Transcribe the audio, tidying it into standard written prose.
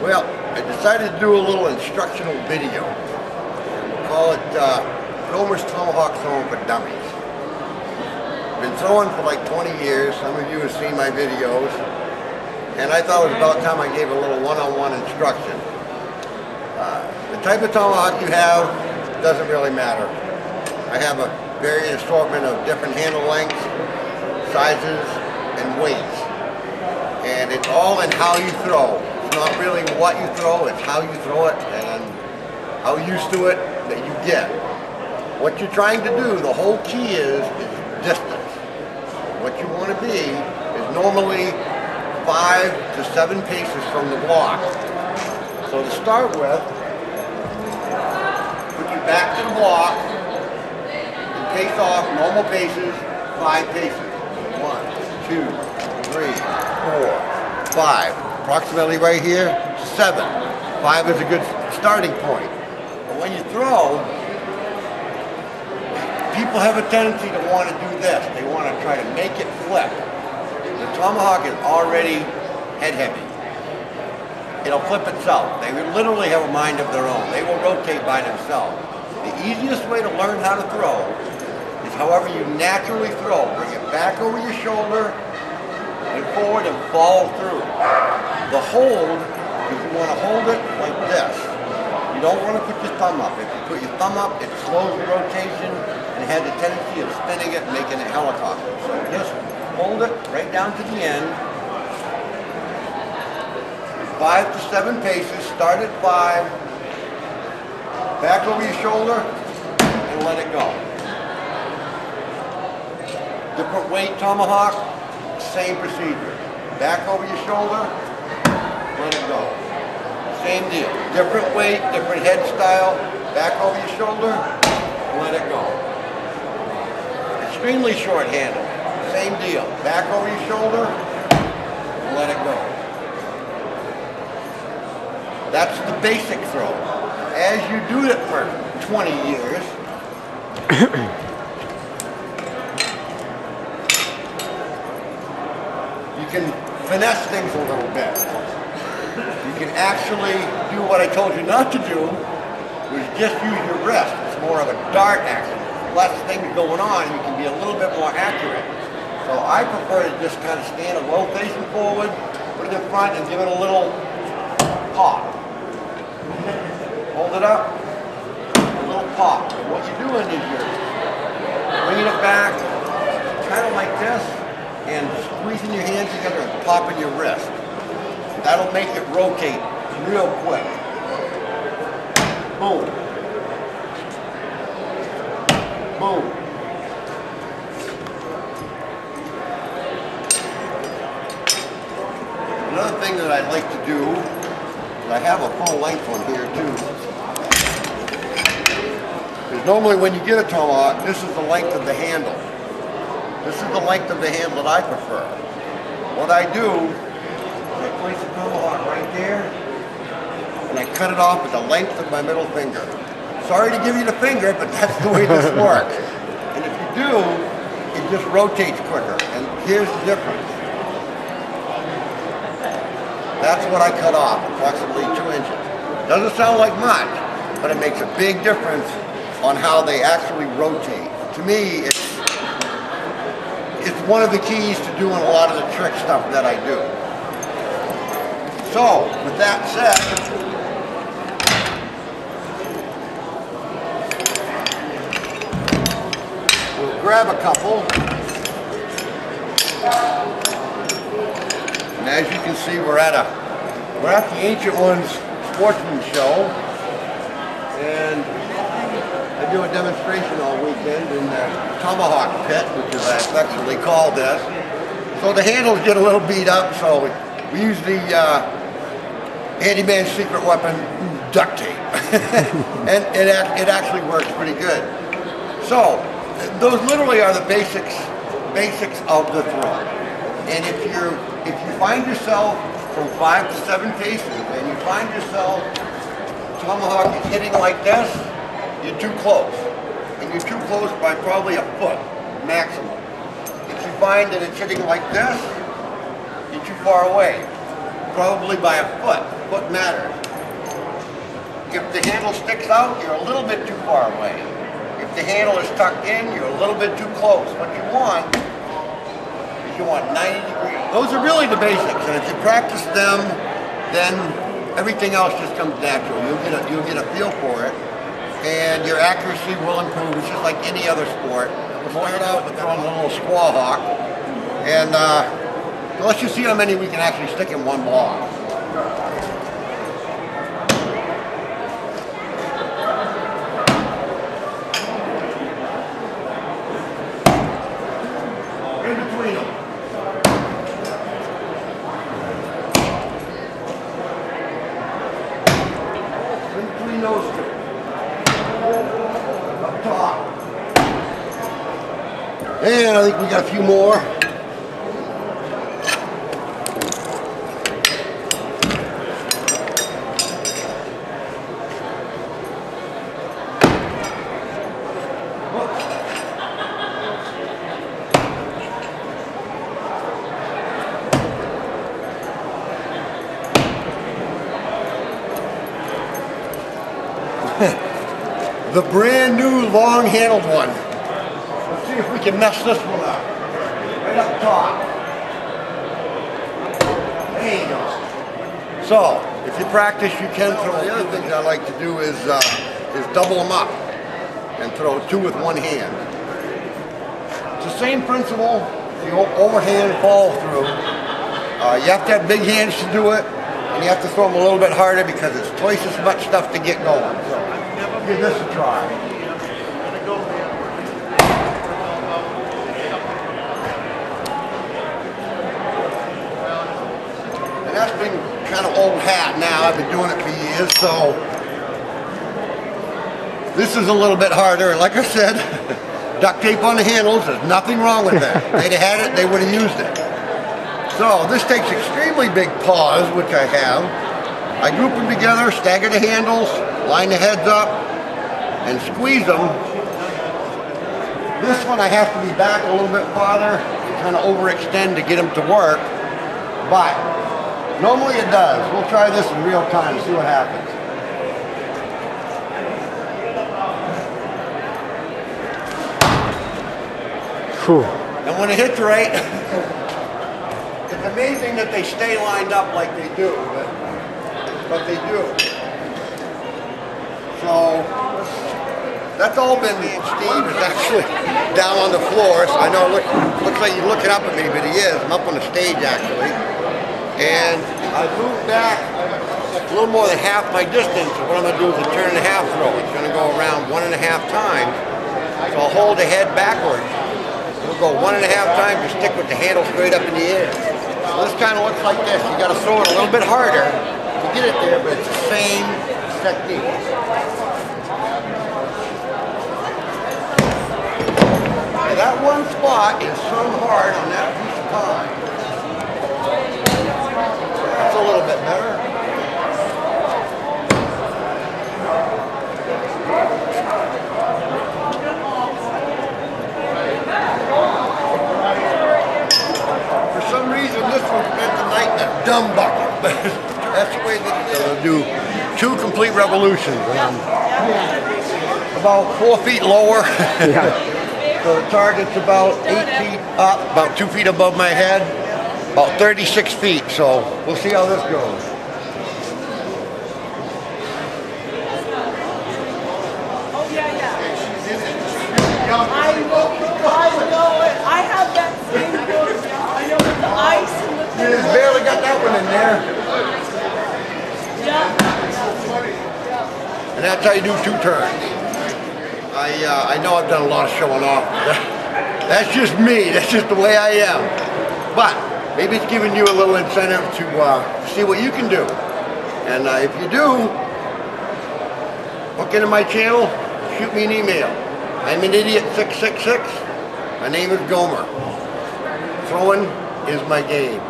Well, I decided to do a little instructional video. We'll call it Romer's Tomahawk Throwing for Dummies. I've been throwing for like 20 years. Some of you have seen my videos. And I thought it was about time I gave a little one-on-one instruction. The type of tomahawk you have doesn't really matter. I have a varied assortment of different handle lengths, sizes, and weights. And it's all in how you throw. It's not really what you throw, it's how you throw it and how used to it that you get. What you're trying to do, the whole key is distance. What you want to be is normally 5 to 7 paces from the block. So to start with, put your back to the block and pace off normal paces, 5 paces. 1, 2, 3, 4, 5. Approximately right here, 7. 5 is a good starting point. But when you throw, people have a tendency to want to do this. They want to try to make it flip. The tomahawk is already head heavy. It'll flip itself. They literally have a mind of their own. They will rotate by themselves. The easiest way to learn how to throw is however you naturally throw. Bring it back over your shoulder and forward and follow through. The hold, you want to hold it like this. You don't want to put your thumb up. If you put your thumb up, it slows the rotation and has a tendency of spinning it and making it helicopter. So just hold it right down to the end. 5 to 7 paces, start at 5, back over your shoulder, and let it go. Different weight tomahawk, same procedure. Back over your shoulder, let it go. Same deal. Different weight, different head style, back over your shoulder, let it go. Extremely short handle, same deal. Back over your shoulder, let it go. That's the basic throw. As you do it for 20 years, you can finesse things a little bit. You can actually do what I told you not to do, which is just use your wrist. It's more of a dart action. Less things going on, you can be a little bit more accurate. So I prefer to just kind of stand a low facing forward, put it in front, and give it a little pop. Hold it up, a little pop. And what you're doing is you're bringing it back, kind of like this, and squeezing your hands together and popping your wrist. That'll make it rotate real quick. Boom. Boom. Another thing that I'd like to do, I have a full length one here too. Because normally when you get a tomahawk, this is the length of the handle. This is the length of the handle that I prefer. What I do is I place the tomahawk right there and I cut it off at the length of my middle finger. Sorry to give you the finger, but that's the way this works. And if you do, it just rotates quicker. And here's the difference. That's what I cut off, approximately 2 inches. Doesn't sound like much, but it makes a big difference on how they actually rotate. To me, it's one of the keys to doing a lot of the trick stuff that I do. So, with that said, we'll grab a couple. And as you can see, we're at the Ancient Ones Sportsman Show, and I do a demonstration all weekend in the Tommahawk pit, which is I affectionately call this. So the handles get a little beat up, so we use the handyman's secret weapon, duct tape, and it actually works pretty good. So those literally are the basics of the throw. And if you find yourself from 5 to 7 paces and you find yourself tomahawk is hitting like this, you're too close. And you're too close by probably a foot maximum. If you find that it's hitting like this, you're too far away, probably by a foot. what matters. If the handle sticks out, you're a little bit too far away. If the handle is tucked in, you're a little bit too close. What you want is you want 90 degrees. Those are really the basics, and if you practice them, then everything else just comes natural. You'll get a feel for it, and your accuracy will improve. It's just like any other sport. We'll start out with throwing a little squaw hawk, and unless you see how many we can actually stick in one block. In between them. In between those two. Up top. And I think we got a few more. The brand new long-handled one. Let's see if we can mess this one up. Right up top. There you go. So, if you practice, you can throw. The other things I like to do is double them up and throw two with one hand. It's the same principle. The overhand follow through. You have to have big hands to do it, and you have to throw them a little bit harder because it's twice as much stuff to get going. So, give this a try. And that's been kind of old hat now. I've been doing it for years, so this is a little bit harder. Like I said, duct tape on the handles, there's nothing wrong with that. If they'd have had it, they would have used it. So this takes extremely big paws, which I have. I group them together, stagger the handles, line the heads up, and squeeze them. This one I have to be back a little bit farther and kind of overextend to get them to work, but normally it does. We'll try this in real time and see what happens. Whew. And when it hits right, it's amazing that they stay lined up like they do, but they do. So that's all been me, and Steve is actually down on the floor, so I know it looks like he's looking up at me, but he is. I'm up on the stage actually. And I moved back a little more than half my distance, so what I'm going to do is a turn and a half throw. It's going to go around 1.5 times, so I'll hold the head backwards. We'll go 1.5 times to stick with the handle straight up in the air. So this kind of looks like this. You got to throw it a little bit harder to get it there, but it's the same technique. That one spot is so hard on that piece of pie. That's a little bit better. For some reason, this one spent the night in a dumb bucket, but that's the way that they'll do 2 complete revolutions. About 4 feet lower. Yeah. So the target's about 8 feet up, about 2 feet above my head, about 36 feet. So we'll see how this goes. Oh yeah. I know it. I have that same book. I know with the ice and the You just barely got that one in there. Yeah. And that's how you do 2 turns. I know I've done a lot of showing off. That's just me. That's just the way I am. But maybe it's giving you a little incentive to see what you can do. And if you do, hook into my channel, shoot me an email. I'm an idiot 666. My name is Gomer. Throwing is my game.